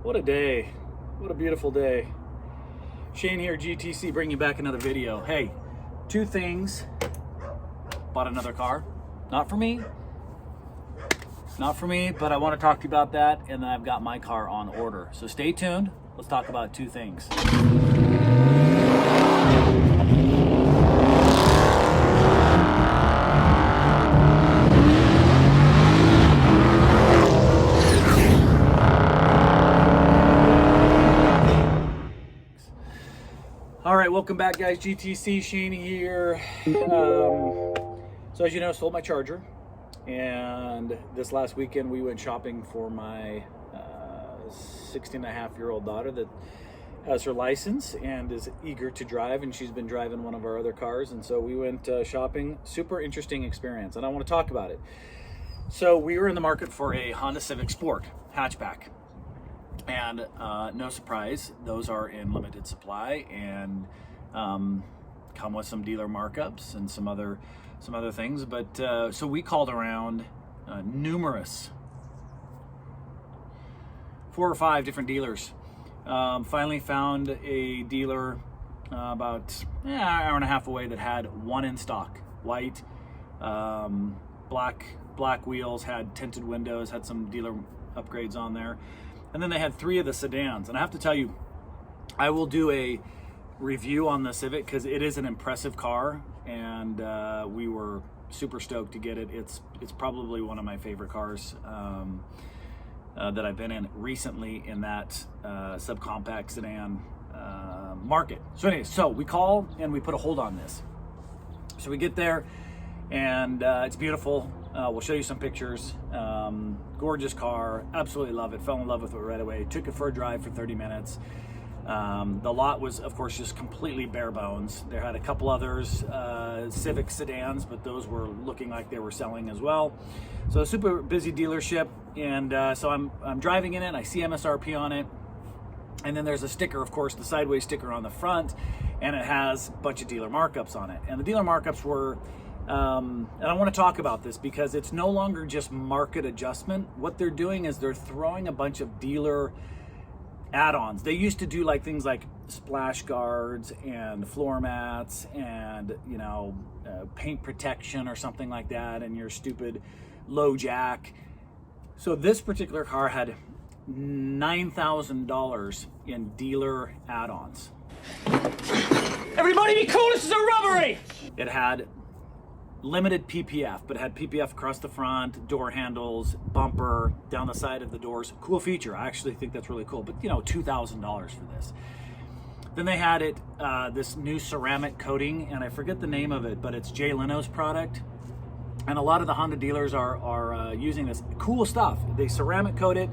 What a day. What a beautiful day. Shane here, GTC, bringing you back another video. Hey, two things. Bought another car. Not for me, but I want to talk to you about that, and then I've got my car on order. So stay tuned. Let's talk about two things. All right, welcome back, guys. GTC, Shane here. So as you know, sold my Charger, and this last weekend we went shopping for my 16-and-a-half-year-old daughter that has her license and is eager to drive, and she's been driving one of our other cars, and so we went shopping. Super interesting experience, and I want to talk about it. So we were in the market for a Honda Civic Sport Hatchback. And no surprise, those are in limited supply and come with some dealer markups and some other things. But so we called around numerous 4 or 5 different dealers. Finally found a dealer about an hour and a half away that had one in stock, white, black wheels, had tinted windows, had some dealer upgrades on there. And then they had 3 of the sedans. And I have to tell you, I will do a review on the Civic because it is an impressive car, and we were super stoked to get it. It's probably one of my favorite cars that I've been in recently in that subcompact sedan market. So anyways, so we call and we put a hold on this. So we get there, and it's beautiful. We'll show you some pictures. Gorgeous car, absolutely love it. Fell in love with it right away. Took it for a drive for 30 minutes. The lot was, of course, just completely bare bones. There had a couple others, Civic sedans, but those were looking like they were selling as well. So a super busy dealership, and so I'm driving in it. I see MSRP on it, and then there's a sticker, of course, the sideways sticker on the front, and it has a bunch of dealer markups on it. And the dealer markups were and I want to talk about this because it's no longer just market adjustment. What they're doing is they're throwing a bunch of dealer add-ons. They used to do like things like splash guards and floor mats and paint protection or something like that, and your stupid low jack. So this particular car had $9,000 in dealer add-ons. Everybody be cool, this is a robbery! It had limited PPF, but it had PPF across the front, door handles, bumper, down the side of the doors. Cool feature. I actually think that's really cool, but $2,000 for this. Then they had it, this new ceramic coating, and I forget the name of it, but it's Jay Leno's product. And a lot of the Honda dealers are using this cool stuff. They ceramic coat it,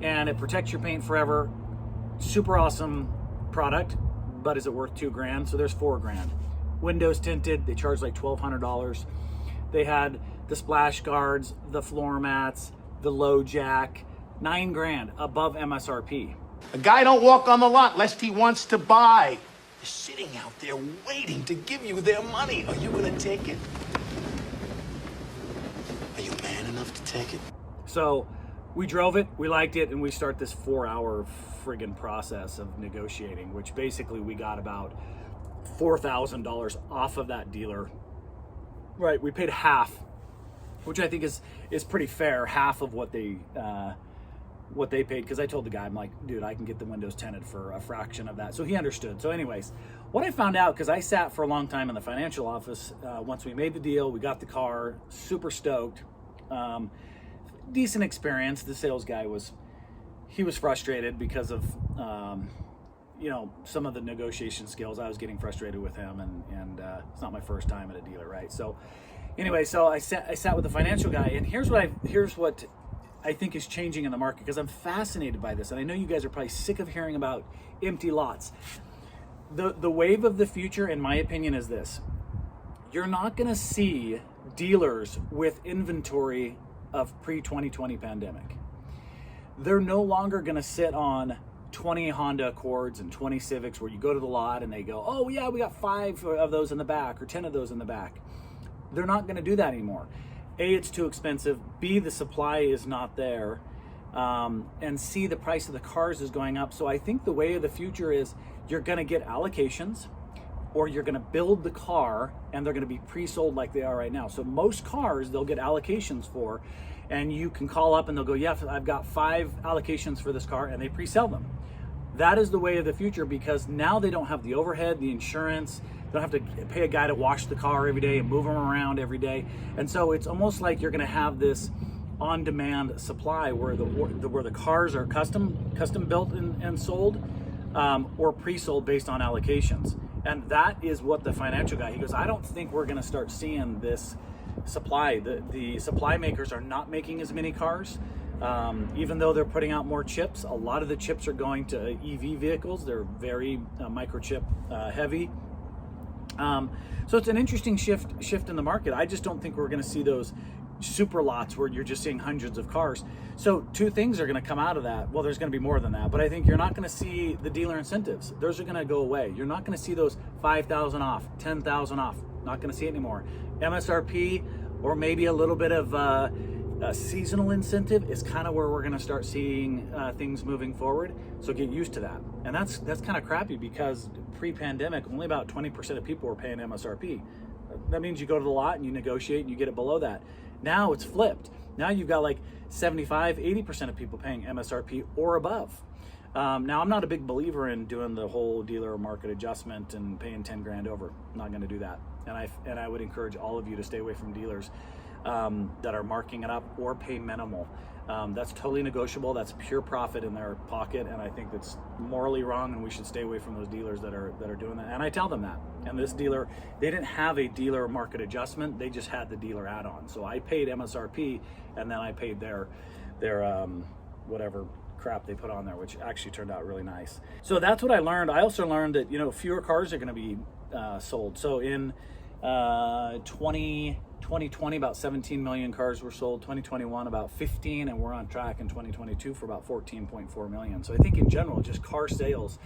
and it protects your paint forever. Super awesome product, but is it worth $2,000? So there's $4,000. Windows tinted, they charged like $1,200. They had the splash guards, the floor mats, the low jack, $9,000 above MSRP. A guy don't walk on the lot lest he wants to buy. They're sitting out there waiting to give you their money. Are you gonna take it? Are you man enough to take it? So we drove it, we liked it, and we start this 4-hour friggin' process of negotiating, which basically we got about $4,000 off of that dealer. Right, we paid half, which I think is pretty fair, half of what they paid, because I told the guy, I'm like, dude, I can get the windows tinted for a fraction of that. So he understood. So anyways, what I found out, because I sat for a long time in the financial office, once we made the deal, we got the car, super stoked, decent experience. The sales guy was frustrated because of some of the negotiation skills. I was getting frustrated with him, and it's not my first time at a dealer, right? So anyway, so I sat with the financial guy, and here's what I think is changing in the market, because I'm fascinated by this, and I know you guys are probably sick of hearing about empty lots. The wave of the future, in my opinion, is this. You're not going to see dealers with inventory of pre-2020 pandemic. They're no longer going to sit on 20 Honda Accords and 20 Civics where you go to the lot and they go, oh yeah, we got 5 of those in the back or 10 of those in the back. They're not going to do that anymore. A, it's too expensive. B, the supply is not there. And C, the price of the cars is going up. So I think the way of the future is you're going to get allocations, or you're going to build the car and they're going to be pre-sold like they are right now. So most cars they'll get allocations for, and you can call up and they'll go, yeah, I've got 5 allocations for this car, and they pre-sell them. That is the way of the future, because now they don't have the overhead, the insurance. They don't have to pay a guy to wash the car every day and move them around every day. And so it's almost like you're going to have this on-demand supply where the cars are custom built and sold, or pre-sold based on allocations. And that is what the financial guy, he goes, I don't think we're going to start seeing this supply. The supply makers are not making as many cars. Even though they're putting out more chips, a lot of the chips are going to EV vehicles. They're very microchip heavy. So it's an interesting shift in the market. I just don't think we're going to see those super lots where you're just seeing hundreds of cars. So 2 things are going to come out of that. Well, there's going to be more than that, but I think you're not going to see the dealer incentives. Those are going to go away. You're not going to see those 5,000 off, 10,000 off. Not going to see it anymore. MSRP, or maybe a little bit of a seasonal incentive, is kind of where we're going to start seeing things moving forward. So get used to that. And that's kind of crappy, because pre-pandemic, only about 20% of people were paying MSRP. That means you go to the lot and you negotiate and you get it below that. Now it's flipped. Now you've got like 75-80% of people paying MSRP or above. Now I'm not a big believer in doing the whole dealer market adjustment and paying 10 grand over. I'm not going to do that. And I would encourage all of you to stay away from dealers that are marking it up or pay minimal. That's totally negotiable. That's pure profit in their pocket, and I think that's morally wrong, and we should stay away from those dealers that are doing that. And I tell them that. And this dealer, they didn't have a dealer market adjustment, they just had the dealer add-on. So I paid MSRP, and then I paid their whatever crap they put on there, which actually turned out really nice. So that's what I learned. I also learned that, fewer cars are going to be sold. So in 2020, about 17 million cars were sold. 2021, about 15, and we're on track in 2022 for about 14.4 million. So I think in general, just car sales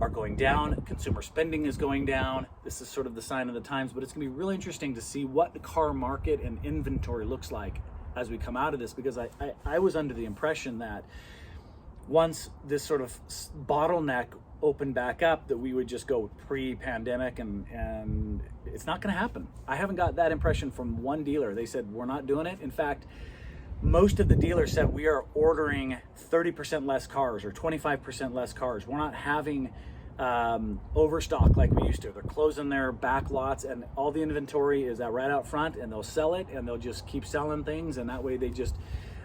are going down. Consumer spending is going down. This is sort of the sign of the times, but it's gonna be really interesting to see what the car market and inventory looks like as we come out of this, because I was under the impression that once this sort of bottleneck opened back up, that we would just go pre-pandemic, and it's not going to happen. I haven't got that impression from one dealer. They said we're not doing it. In fact, most of the dealers said we are ordering 30% less cars or 25% less cars. We're not having overstock like we used to. They're closing their back lots, and all the inventory is right out front, and they'll sell it, and they'll just keep selling things, and that way they just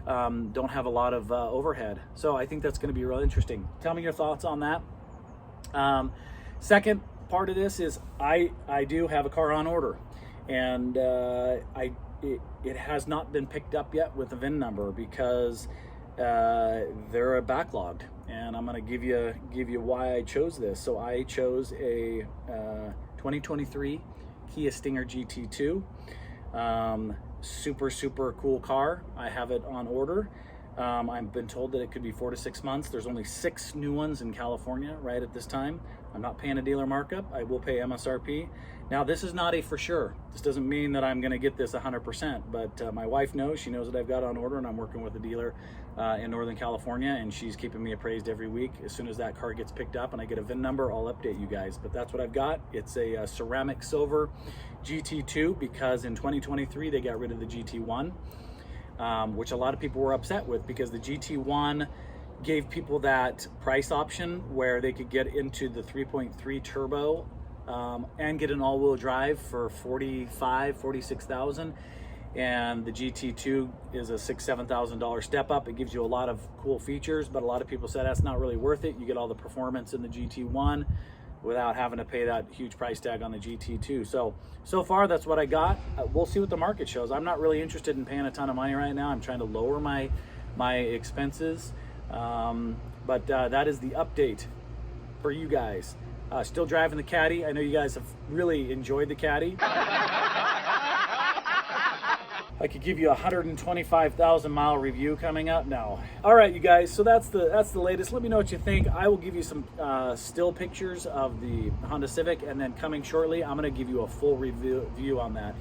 don't have a lot of overhead. So I think that's going to be really interesting. Tell me your thoughts on that. Second part of this is I do have a car on order, and it has not been picked up yet with the VIN number because they're backlogged, and I'm going to give you why I chose this. So I chose a 2023 Kia Stinger GT2. Super cool car. I have it on order. I've been told that it could be 4 to 6 months. There's only 6 new ones in California right at this time. I'm not paying a dealer markup. I will pay MSRP. Now, this is not a for sure. This doesn't mean that I'm going to get this 100%, but my wife knows. She knows that I've got it on order, and I'm working with a dealer in Northern California, and she's keeping me appraised every week. As soon as that car gets picked up and I get a VIN number, I'll update you guys. But that's what I've got. It's a ceramic silver GT2, because in 2023 they got rid of the GT1. Which a lot of people were upset with, because the GT1 gave people that price option where they could get into the 3.3 turbo and get an all-wheel drive for $46,000. And the GT2 is a $7,000 step up. It gives you a lot of cool features, but a lot of people said that's not really worth it. You get all the performance in the GT1 without having to pay that huge price tag on the GT2. So far, that's what I got. We'll see what the market shows. I'm not really interested in paying a ton of money right now. I'm trying to lower my expenses. But that is the update for you guys. Still driving the Caddy. I know you guys have really enjoyed the Caddy. I could give you a 125,000 mile review coming up now. All right, you guys, so that's the latest. Let me know what you think. I will give you some still pictures of the Honda Civic, and then coming shortly, I'm gonna give you a full review on that,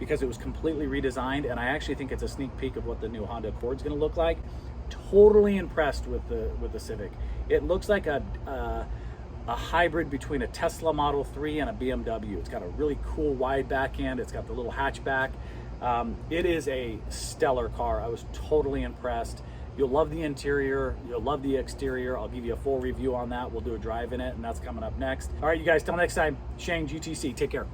because it was completely redesigned, and I actually think it's a sneak peek of what the new Honda Accord's going to look like. Totally impressed with the Civic. It looks like a hybrid between a Tesla Model 3 and a BMW. It's got a really cool wide back end. It's got the little hatchback. It is a stellar car. I was totally impressed. You'll love the interior. You'll love the exterior. I'll give you a full review on that. We'll do a drive in it, and that's coming up next. All right, you guys, till next time, Shane, GTC, take care.